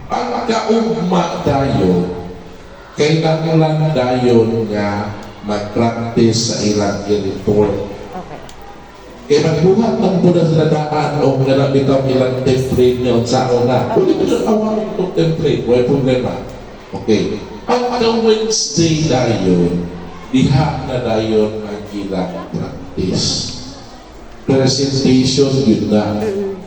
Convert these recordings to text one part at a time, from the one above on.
Pagkaugma dayon, kailangan dayon nga mag-practice sa ilang report. Okay. Kaya magbuhat ng budas na daan o nga bitaw ilang template nyo sa una. Kung ito na awang itong template, may problema. Okay. Pagka-Wednesday dayon, diha na dayon ang ilang practice. Presentation yun na.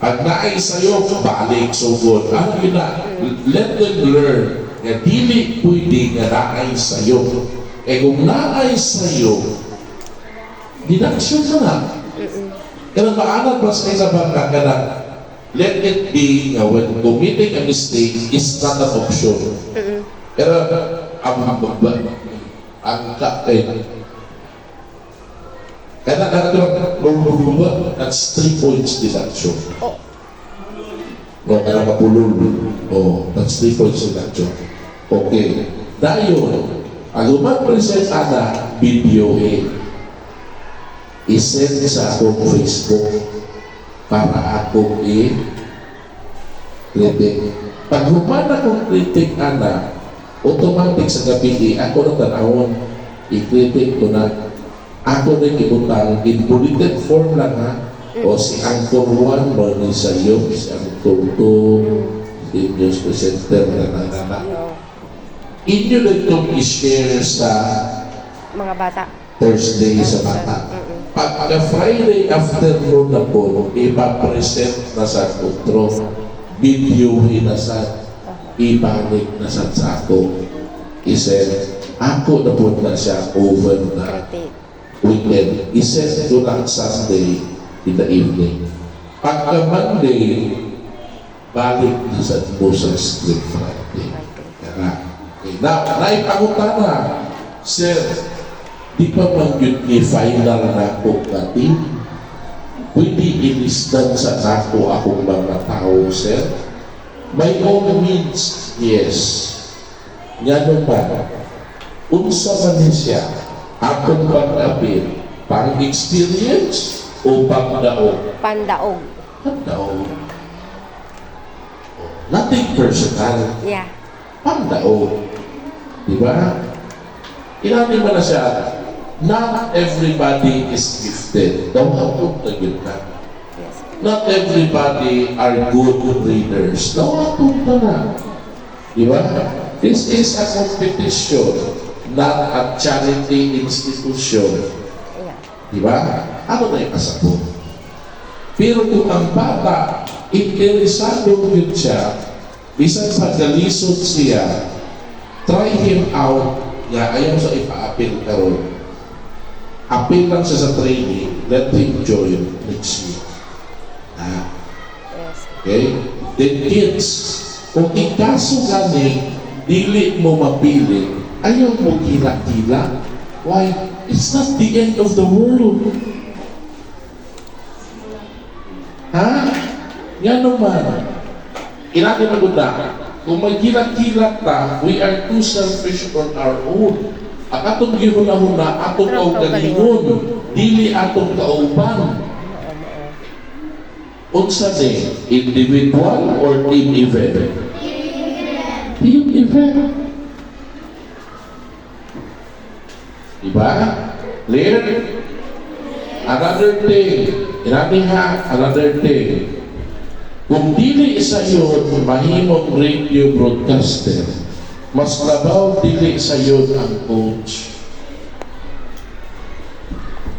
At naay sa'yo, balik, sugod. Ano yun na? Let them learn nga dili pwede nga naay sa'yo. Eh kung naay sa'yo, dinaksyon ka na. Kaya maanak ba sa isa bangka ka na, let it be nga when committing a mistake is not an option. Pero ang kakay, kaya nakakalawa, that's 3 points deduction. No, kaya mapulol. Oh, that's 3 points deduction. Okay. Dayon, ang umag-present ana, video i-send sa akong Facebook para akong i-critic. Pag human akong critic ana, automatic sa gabi ako nang tanawon, i-critic ko na. Ako rin ibutang in bulletin form lang ha. O si Angkor 1, mo ni sa iyo, si Angkor 2, si news presenter na nana. Inyo na itong i-share sa Mga bata. Thursday sa bata. Pagka Friday afternoon na po, ipapresent na sa kontro, videohin na sa ibalik na sa ako. I-send, ako na po na siya over na weekend. I-send ko lang Sunday in the evening. Pagka Monday, balik na sa Moses Script Friday. Okay. Now, naipangutana, sir, di pa man yun ni final na ako natin? Pwede ilistan sa ako akong mga tao, sir? By all means, yes. Nga naman, unsa man siya, akong pag-apil, pang-experience o pang-daog? Pandaog. Pang-daog. Nothing personal. Yeah. Pang-daog. Diba? Inanin mo na siya, not everybody is gifted. Daw hatong na yun na. Yes. Not everybody are good readers. Daw hatong na. Diba? This is a competition, not a charity institution. Yeah. Diba? Ano na yung kasabot? Pero kung ang bata, interesado yun siya, bisan pagkalisod siya, try him out, nga ayaw sa ipa-appeal karon. Appeal lang siya sa training, let him join next week. Yes. Okay? Then kids, kung ikaso gani, dili mo mapili, ayaw mo gila-gila. Why? It's not the end of the world. Ha? Yan naman. Inatin magunda. Kung may gilat-gilat ta, we are too selfish on our own. Ang atong gihuna-huna, atong kaugalingon, dili atong kauban. Unsa ni? Individual or team event? Team event. Diba? Learn. Another thing. Inatin ha, another thing. Kung dili sa iyo mahimong radio broadcaster, mas labaw dili sa iyo ang coach.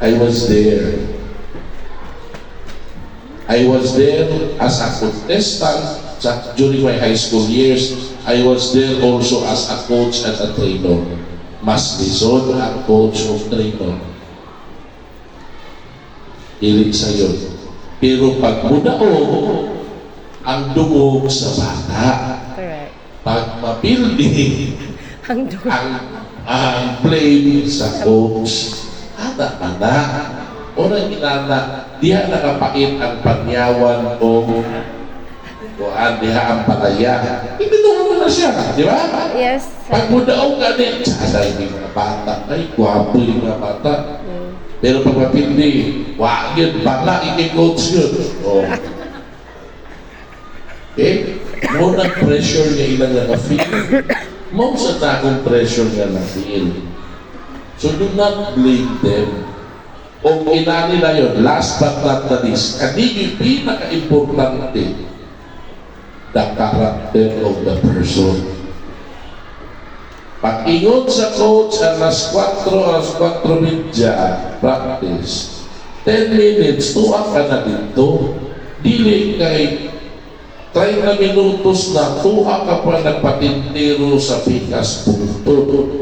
I was there. I was there as a contestant during my high school years. I was there also as a coach and a trainer. Mas lison ang coach o trainer. Dili sa iyo. Pero pag mudao, ang dungog sa bata. Correct. Pag mapildi, Ang dugo. ang blame sa coach. Ada na. Unang inana, diha nakapait ang panyawan o diha ang palaya. Ibinungan na siya, di ba? Yes. Pag mudaog ka din, sana yung mga bata, ay, gwapo yung mga bata. Pero pag mapildi, wag yun, bala, iki-coach yun. Oh. Okay? mo nag-pressure nga ilang naka-feel. Mo sa takong pressure nga na-feel. So do not blame them. O inani na yun, last but not the least, kanini pinaka-importante, the character of the person. Pag-ingon sa coach, alas 4, alas 4:30, practice. 10 minutes, tuwa ka na dito. Dili kay 30 minutos na, tuwa ka pa nagpatintiro sa pikas punto.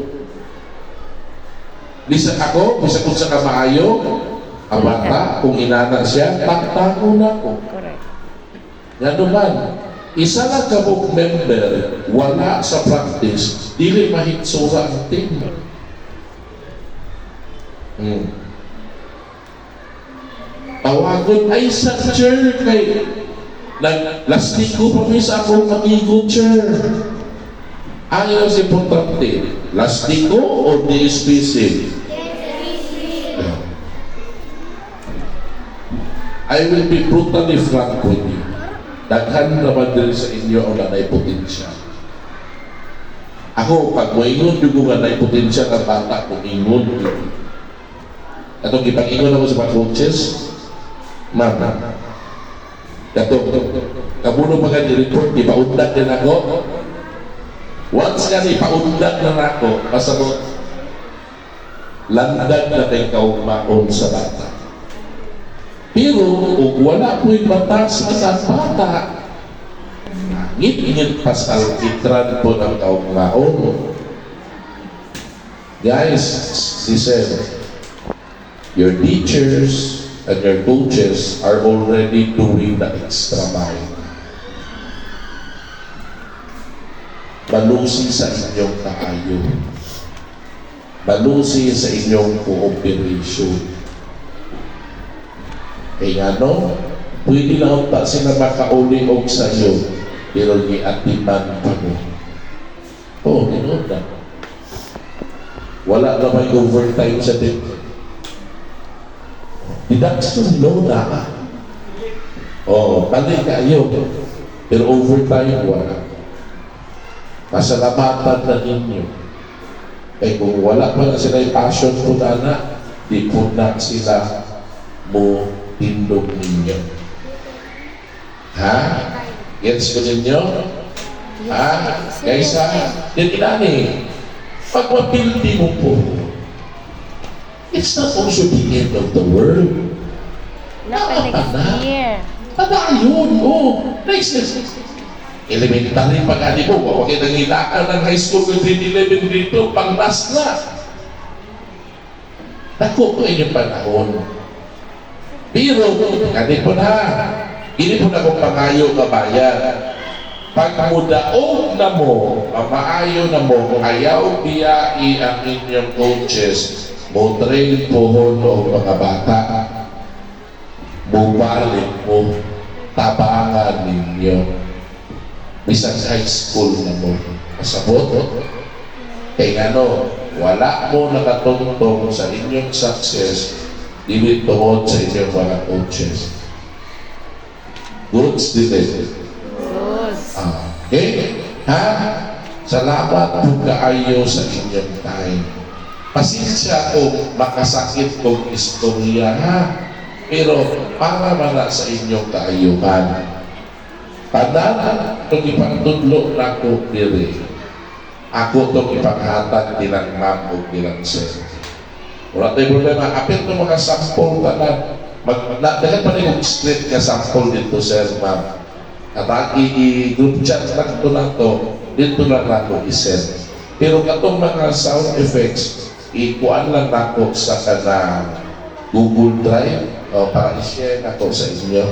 Bisa ako, bisa kung sa kamaayo, ang bata, kung inana siya, taktango na ko. Correct. Nga naman, isa na kabog member, wala sa practice, dili mahitsura ang team. Tawagon ay sa chair kay lastik ko pa sa akong amigo chair. Ayaw si importante, lastik ko o DSPC? I will be brutally frank with you. Daghan naman din sa inyo ang nanay potensya. Ako, pag moingon yung kung nanay potensya ng bata, kung ingon yun. Atong ipag-ingon ako sa mga coaches, ma'am, kamuno pa ka ni-report, ipaundag din ako. Once nga ipaundag na ako, basta mo, landag na kay kaumaon sa bata. Pero kung wala po'y batas sa bata, ngit-ngit pasal itran po ng kaugmaon. Guys, she said, your teachers and your coaches are already doing the extra mile. Malusi sa inyong kaayo. Malusi sa inyong cooperation. Kaya ano, pwede lang pa sila makauli og sa iyo, pero giatiman pa mo. Oh, ganoon na. Wala na may overtime sa team. Deduction low na. Oh, balik kayo. Pero overtime wala. Pasalamatan na ninyo. Eh kung wala pa na sila yung passion po na, di po na sila mo tindog ninyo. Ha? Gets ko ninyo? Ha? Guys ha? Yan inani. Pag mapildi mo po, it's not also the end of the world. Not the next year. Tada yun, oh. Next. Elementary pag-ani mo, huwag kayo nangilakan ng high school ng grade 11 dito, pang-last na. Naku ko inyong panahon. Pero, gani po na. Hindi po na kung pangayo kabayan. Pag mudaog na mo, maayo na mo, ayaw biyai ang inyong coaches, mo train po o mga bata, bumalik mo, tabangan ninyo. Bisang high school na mo. Masabot, kaya ano, wala mo nakatungtong sa inyong success, dili tungod sa inyong mga coaches. Goods, dili. Goods. Okay? Ha? Salamat po kaayo sa inyong time. Pasensya kung makasakit kong istorya, ha? Pero para man sa inyong kaayuhan. Padala, itong ipagtudlo na ko diri. Ako itong ipaghatag nilang ma'am o nilang sir. Wala tayong problema. Apil itong mga sample ka na. Dagan pa rin yung split ka sample dito, sir, ma'am. At i-group chat lang ito na ito, dito lang ako i-send. Pero katong mga sound effects, ikuan lang ako sa kanang Google Drive o para i-share ako sa inyo.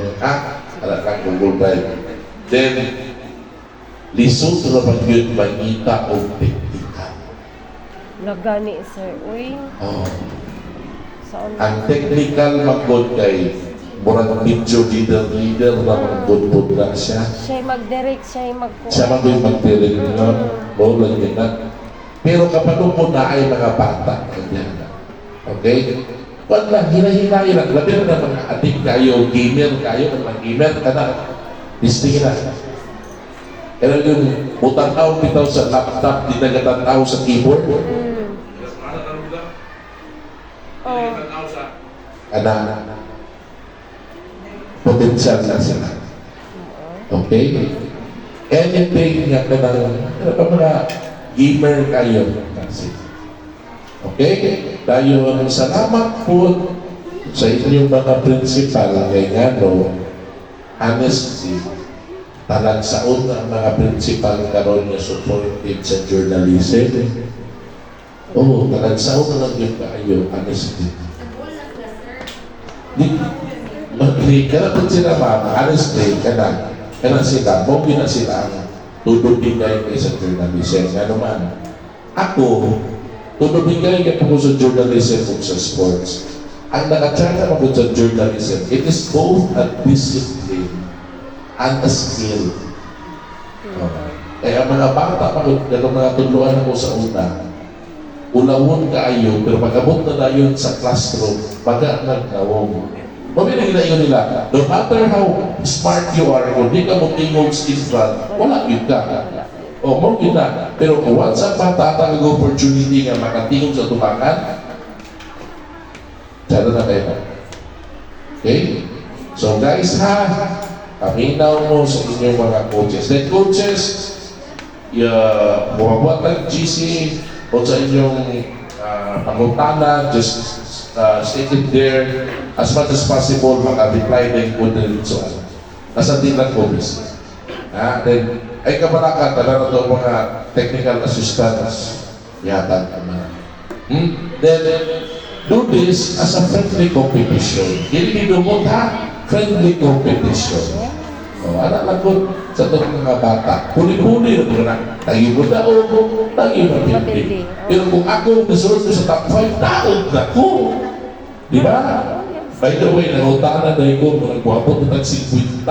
Ala lang Google Drive. Then, lisod na ba yun mangita o teknika? Lagani, sir. Uy. Oh. Saan? Ang technical magod kay murang video leader na magod na siya. Siya mag-direct, siya mag-direct. Siya mag-direct nun. Oo, lang yun na. Pero kapag mo na ay mga bata, ganyan. Okay? Wala, hinahinay lang. Labi na mga adik kayo, gamer kayo, mga gamer ka na. Listingin na. Kaya yung butang-aw bitaw sa laptop, di nagatanaw sa keyboard. Oh. Ana, potensyal na sila. Okay? Anything nga mga gamer kayo kasi. Okay? Dayon, salamat po sa inyong mga principal kay ngano, honesty, talagsaon ang mga principal karon nga supported sa journalism. Oo, talagsaon na lang yung kayo, honesty. Di, kaya po sila ma'am, honesty, kaya sila, mawin na sila ang tudubigay kayo sa journalism. Nga naman, ako, tudubigay kayo po sa journalism kung sa sports. Ang nakatsaga mo sa journalism, it is both a discipline and a skill. Kaya mga bata, mga tuluan ako sa una, ulawon kaayo, pero pag-abot na yun sa classroom, pag-aanag na wong. Mabili na yun nila, no matter how smart you are, kung di ka mo tingog in front, wala yun ka. O, mo yun na. Pero kung once ang bata, ang opportunity nga makatingog sa tumakan, sana na kayo. Okay? So guys ha, paminaw mo sa inyong mga coaches. Then coaches, bumabuhat ng GC o sa inyong pangutana, just state it there as much as possible, maka-reply din po din so nasa din lang po then ay kabalakan talaga na ito mga technical assistants yata then do this as a friendly competition. Hindi dumot ha, friendly competition. Anak lang po sa itong mga bata, huli-huli na po na tayo mo na o tayo mapindi. Pero kung ako nasunod ko sa top 5, taon na ko. Di ba? By the way, nangutanan na ko, nagwapot na tag-50.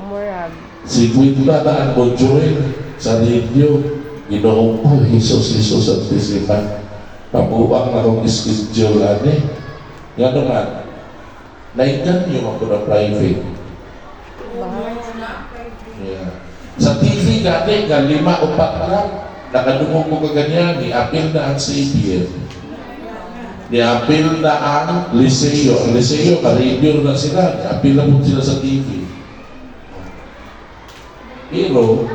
Murag. 50 na ang mo join sa radio. Ginoong ko, Jesus at Pisipan. Pabuang na kong schedule ani. Nga naman, naikan yung ako na private. Yeah. Sa TV gani, nga 5 o 4 lang, nakadungog ko kaganyan, ni-appeal na ang CBN. Ni-appeal na ang Liceo. Ang Liceo, ka-radio na sila, ni-appeal na po sila sa TV. Pero,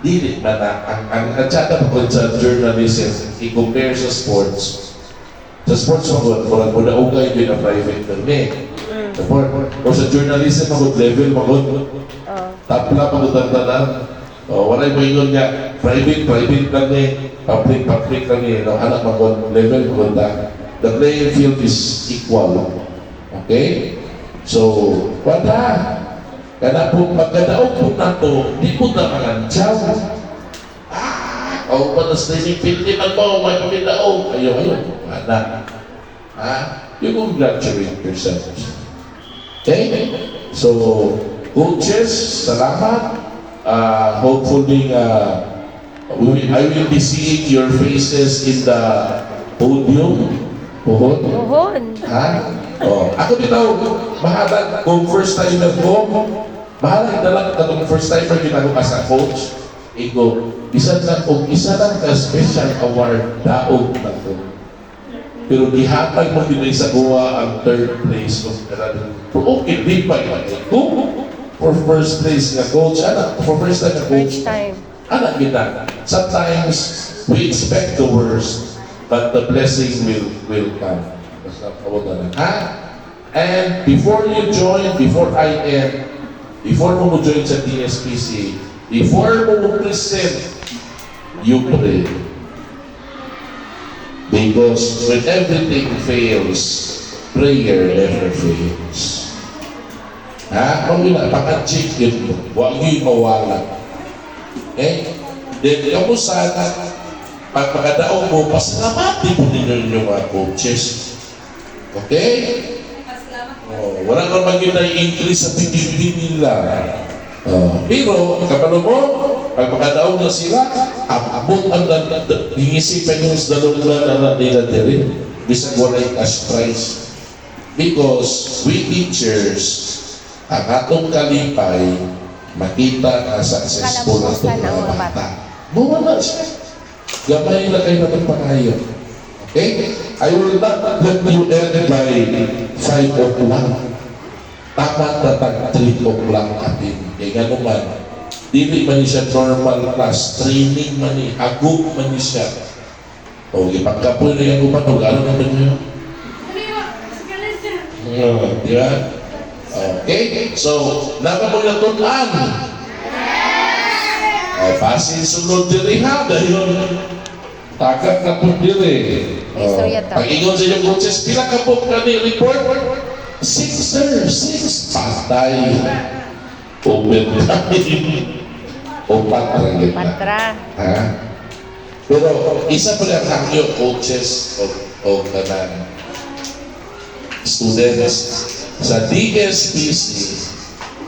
dili na na, ang atsada pa ko sa journalism, i-compare sa sports. Sa sports mo, kung nagmunaugay din ang private domain. O sa journalism, magod level, magod tapla, magod ang tanan. Walay mo yun nga, private lang eh, public lang eh, anak magod level, magod na. The playing field is equal. Okay? So, wala. Kaya po, magkadaog po na to, di po na mangantsaw. Pa na streaming field, di man mo, may pamilaog. Ayaw. Wala. You congratulate yourselves. Okay? So, coaches, salamat. Hopefully, I will be seeing your faces in the podium. Buhon. Ha? Ako bitaw, mahalan kung first time na ko, mahalan dalang katong first time na ginagawa ka sa coach, isa lang ka special award daog na to. Pero gihatag mo din sa buwa ang third place of Canada. Okay, di pa yun. For first place na coach, for first time na coach, First time. kita. Sometimes, we expect the worst, but the blessing will come. Basta kabutan na. And before you join, before I end, before mo join sa DSPC, before mo present, you pray. Because when everything fails, prayer never fails. Kung pag-check yun mo, huwag yung mawala. Then, kamusta pag pagkadaon mo, pasalamati mo din yung mga coaches. Okay? Wala kang maging na-increase sa PDB nila. Pero, kapalo mo, pag pagkadaon na sila, abot ang hingisipan yung dalawang na nila din. Bisag walay cash prize. Because we teachers, ang atong kalipay, makita na successful na Kalamutan itong ang mga mga bata. Mawala siya. Gamay na kayo natin pakayo. Okay? I will not let you end by 5 o'clock. Tapat na tag 3 o'clock atin. Eh, gano'n man. Dili man siya normal class. Training man ni. Hagok man ni siya. O, ipagkapoy na yung upan. O, gano'n naman niyo? Di ba? Okay? So, nakamoy na tunan. Pasin sunod diri ha. Dahil takak na po diri. Istorya ta. Pag-ingon sa inyong coaches, pila ka po ka ni report? 6, sir. 6. Patay. Overtime. O patra yun na. Patra. Ha? Pero isa pa lang hangyo coaches o kanang students sa DSPC